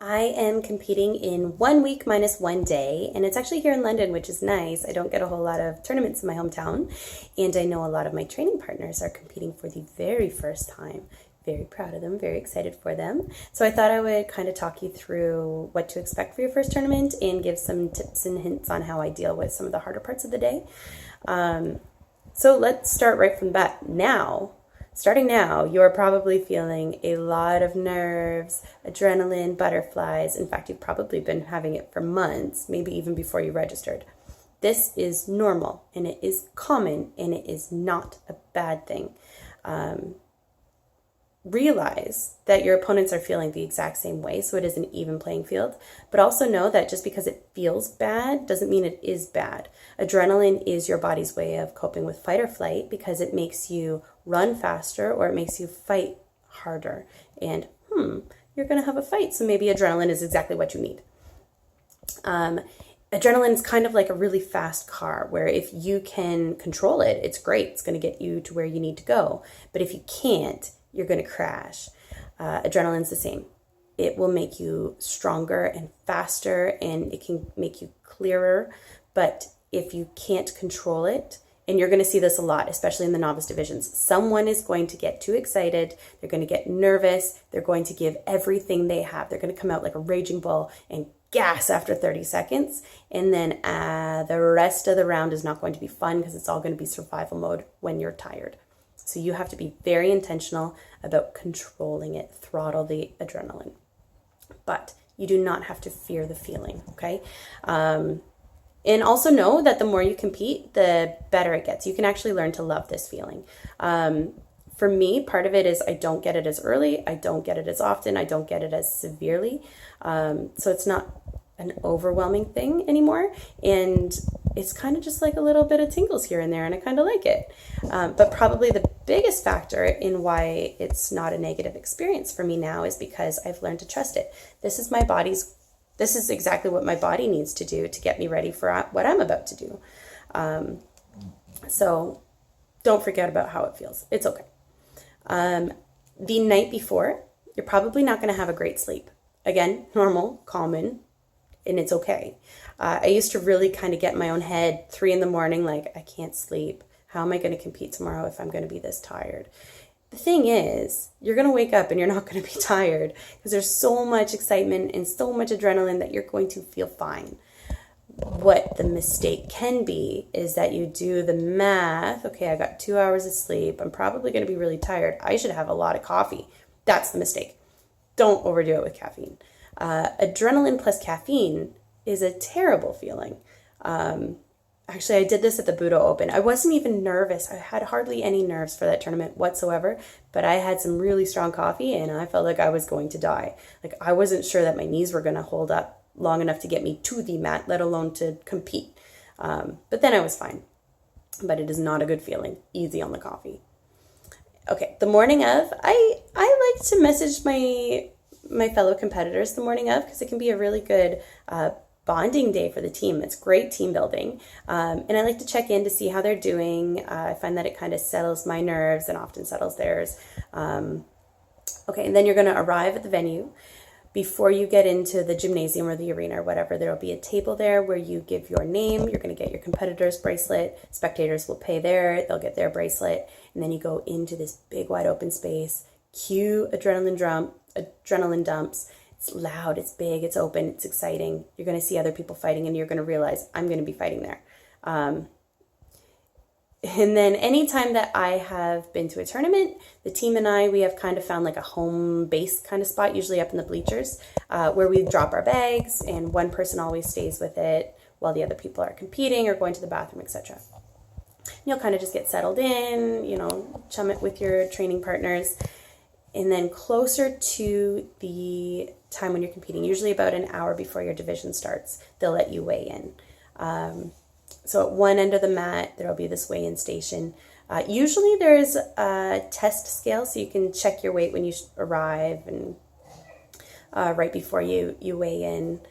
I am competing in 1 week minus 1 day, and it's actually here in London, which is nice. I don't get a whole lot of tournaments in my hometown, and I know a lot of my training partners are competing for the very first time. Very proud of them, very excited for them. So I thought I would kind of talk you through what to expect for your first tournament and give some tips and hints on how I deal with some of the harder parts of the day. So let's start right from the bat. Starting now, you're probably feeling a lot of nerves, adrenaline, butterflies. In fact, you've probably been having it for months, maybe even before you registered. This is normal, and it is common, and it is not a bad thing. Realize that your opponents are feeling the exact same way, so it is an even playing field. But also know that just because it feels bad doesn't mean it is bad. Adrenaline is your body's way of coping with fight or flight because it makes you run faster or it makes you fight harder. And you're going to have a fight, so maybe adrenaline is exactly what you need. Adrenaline is kind of like a really fast car where if you can control it, it's great. It's going to get you to where you need to go. But if you can't, you're going to crash. Adrenaline's the same. It will make you stronger and faster, and it can make you clearer. But if you can't control it, and you're going to see this a lot, especially in the novice divisions, someone is going to get too excited. They're going to get nervous. They're going to give everything they have. They're going to come out like a raging bull and gas after 30 seconds. And then the rest of the round is not going to be fun because it's all going to be survival mode when you're tired. So you have to be very intentional about controlling it, throttle the adrenaline. But you do not have to fear the feeling, okay? And also know that the more you compete, the better it gets. You can actually learn to love this feeling. For me, part of it is I don't get it as early. I don't get it as often. I don't get it as severely. So it's not an overwhelming thing anymore. And it's kind of just like a little bit of tingles here and there, and I kind of like it. But probably the biggest factor in why it's not a negative experience for me now is because I've learned to trust it. This is exactly what my body needs to do to get me ready for what I'm about to do. So don't forget about how it feels. It's okay. The night before, you're probably not going to have a great sleep. Again, normal, common, and it's okay. I used to really kind of get in my own head 3 a.m, like, I can't sleep. How am I going to compete tomorrow if I'm going to be this tired? The thing is, you're going to wake up and you're not going to be tired because there's so much excitement and so much adrenaline that you're going to feel fine. What the mistake can be is that you do the math. Okay, I got 2 hours of sleep. I'm probably going to be really tired. I should have a lot of coffee. That's the mistake. Don't overdo it with caffeine. Adrenaline plus caffeine is a terrible feeling. Actually, I did this at the Budo Open. I wasn't even nervous. I had hardly any nerves for that tournament whatsoever, but I had some really strong coffee and I felt like I was going to die. Like I wasn't sure that my knees were going to hold up long enough to get me to the mat, let alone to compete. But then I was fine. But it is not a good feeling. Easy on the coffee. Okay, the morning of, I like to message my fellow competitors the morning of because it can be a really good bonding day for the team. It's great team building. And I like to check in to see how they're doing. I find that it kind of settles my nerves and often settles theirs. Okay, and then you're going to arrive at the venue. Before you get into the gymnasium or the arena or whatever, there will be a table there where you give your name. You're going to get your competitor's bracelet. Spectators will pay they'll get their bracelet. And then you go into this big wide open space. Cue adrenaline dumps. It's loud, it's big, it's open, it's exciting. You're going to see other people fighting and you're going to realize I'm going to be fighting there. And then anytime that I have been to a tournament, the team and I, we have kind of found like a home base kind of spot, usually up in the bleachers, where we drop our bags and one person always stays with it while the other people are competing or going to the bathroom, etc. You'll kind of just get settled in, chum it with your training partners. And then closer to the time when you're competing, usually about an hour before your division starts, they'll let you weigh in. So at one end of the mat, there'll be this weigh-in station. Usually there's a test scale, so you can check your weight when you arrive and right before you weigh in.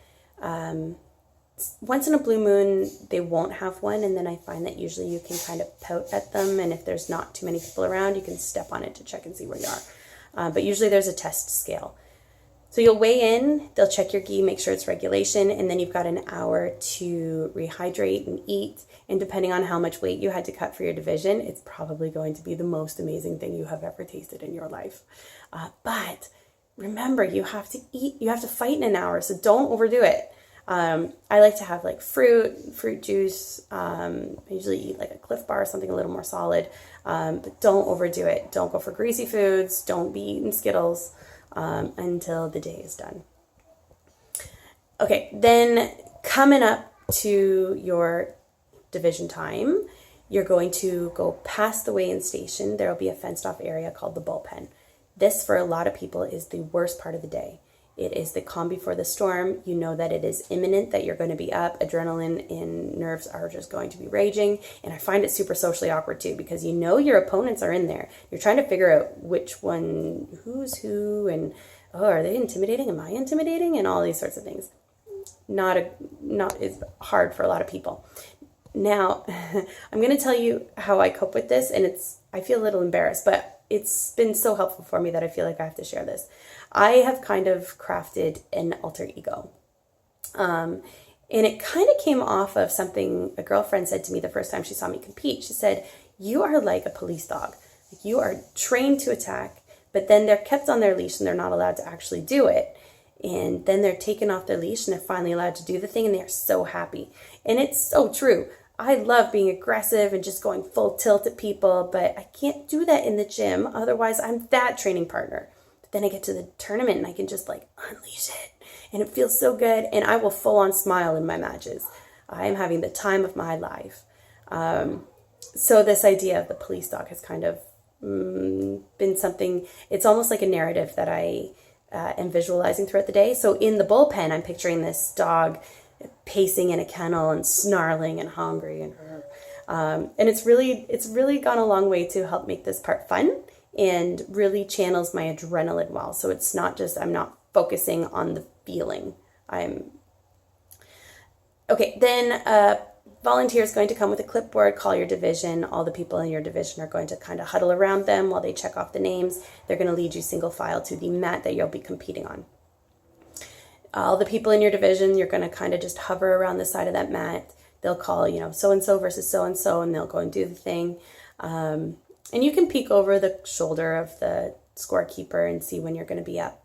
Once in a blue moon, they won't have one, and then I find that usually you can kind of pout at them, and if there's not too many people around, you can step on it to check and see where you are. But usually there's a test scale. So you'll weigh in, they'll check your gi, make sure it's regulation, and then you've got an hour to rehydrate and eat. And depending on how much weight you had to cut for your division, it's probably going to be the most amazing thing you have ever tasted in your life. But remember, you have to eat, you have to fight in an hour, so don't overdo it. I like to have like fruit juice. I usually eat like a Cliff Bar, something a little more solid. But don't overdo it. Don't go for greasy foods. Don't be eating Skittles until the day is done. Okay, then coming up to your division time, you're going to go past the weigh-in station. There will be a fenced-off area called the bullpen. This, for a lot of people, is the worst part of the day. It is the calm before the storm. You know that it is imminent, that you're going to be up. Adrenaline and nerves are just going to be raging. And I find it super socially awkward too, because you know your opponents are in there. You're trying to figure out which one, who's who, and oh, are they intimidating? Am I intimidating? And all these sorts of things. It's hard for a lot of people. Now, I'm going to tell you how I cope with this, and I feel a little embarrassed, but it's been so helpful for me that I feel like I have to share this. I have kind of crafted an alter ego. And it kind of came off of something a girlfriend said to me the first time she saw me compete. She said, "You are like a police dog. Like, you are trained to attack, but then they're kept on their leash and they're not allowed to actually do it. And then they're taken off their leash and they're finally allowed to do the thing and they are so happy." And it's so true. I love being aggressive and just going full tilt at people, but I can't do that in the gym. Otherwise, I'm that training partner. But then I get to the tournament and I can just like unleash it. And it feels so good. And I will full on smile in my matches. I am having the time of my life. So this idea of the police dog has kind of been something, it's almost like a narrative that I am visualizing throughout the day. So in the bullpen, I'm picturing this dog pacing in a kennel and snarling and hungry, and it's really gone a long way to help make this part fun and really channels my adrenaline well. So it's not just, I'm not focusing on the feeling. Okay, then volunteer is going to come with a clipboard, call your division. All the people in your division are going to kind of huddle around them while they check off the names. They're going to lead you single file to the mat that you'll be competing on. All the people in your division, you're going to kind of just hover around the side of that mat. They'll call, so-and-so versus so-and-so, and they'll go and do the thing. And you can peek over the shoulder of the scorekeeper and see when you're going to be up.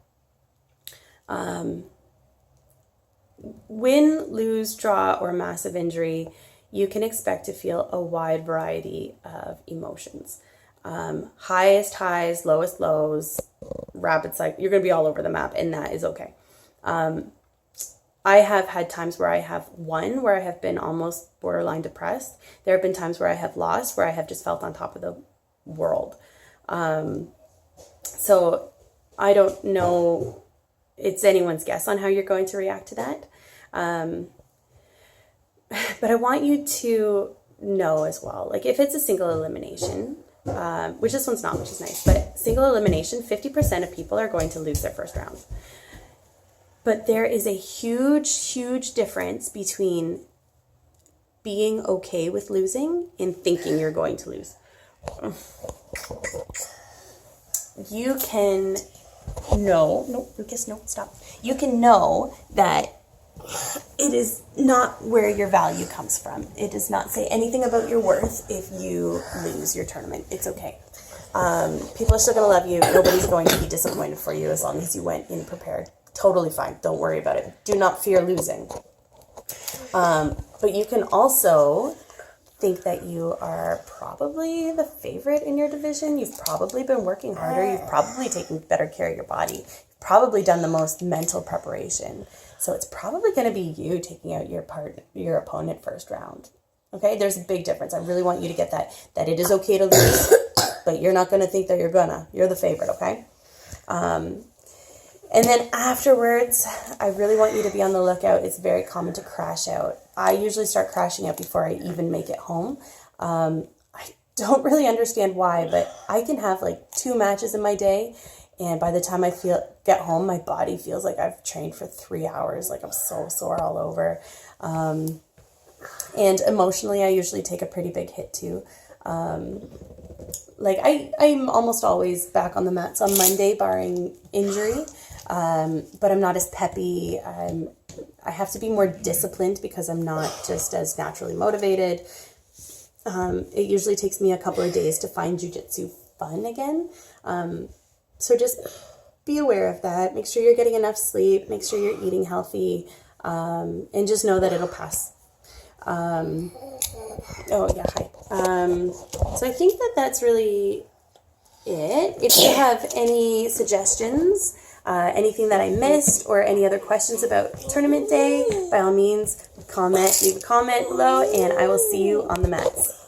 Win, lose, draw, or massive injury, you can expect to feel a wide variety of emotions. Highest highs, lowest lows, rapid cycle. You're going to be all over the map, and that is okay. I have had times where I have won, where I have been almost borderline depressed. There have been times where I have lost, where I have just felt on top of the world. So I don't know. It's anyone's guess on how you're going to react to that. But I want you to know as well, like if it's a single elimination, which this one's not, which is nice, but single elimination, 50% of people are going to lose their first round. But there is a huge, huge difference between being okay with losing and thinking you're going to lose. You can know, stop. You can know that it is not where your value comes from. It does not say anything about your worth if you lose your tournament. It's okay. People are still going to love you. Nobody's going to be disappointed for you as long as you went in prepared. Totally fine. Don't worry about it. Do not fear losing. But you can also think that you are probably the favorite in your division. You've probably been working harder. You've probably taken better care of your body. You've probably done the most mental preparation. So it's probably going to be you taking out your opponent first round. Okay? There's a big difference. I really want you to get that it is okay to lose, but you're not going to think that you're the favorite, okay? And then afterwards, I really want you to be on the lookout. It's very common to crash out. I usually start crashing out before I even make it home. I don't really understand why, but I can have like 2 matches in my day, and by the time I get home, my body feels like I've trained for 3 hours. Like I'm so sore all over. And emotionally, I usually take a pretty big hit too. I'm almost always back on the mats on Monday, barring injury. but I'm not as peppy. I have to be more disciplined because I'm not just as naturally motivated. It usually takes me a couple of days to find jiu-jitsu fun again. So just be aware of that. Make sure you're getting enough sleep. Make sure you're eating healthy. And just know that it'll pass. Oh, yeah, hi. So I think that that's really it. If you have any suggestions, anything that I missed, or any other questions about tournament day, by all means, leave a comment below, and I will see you on the mats.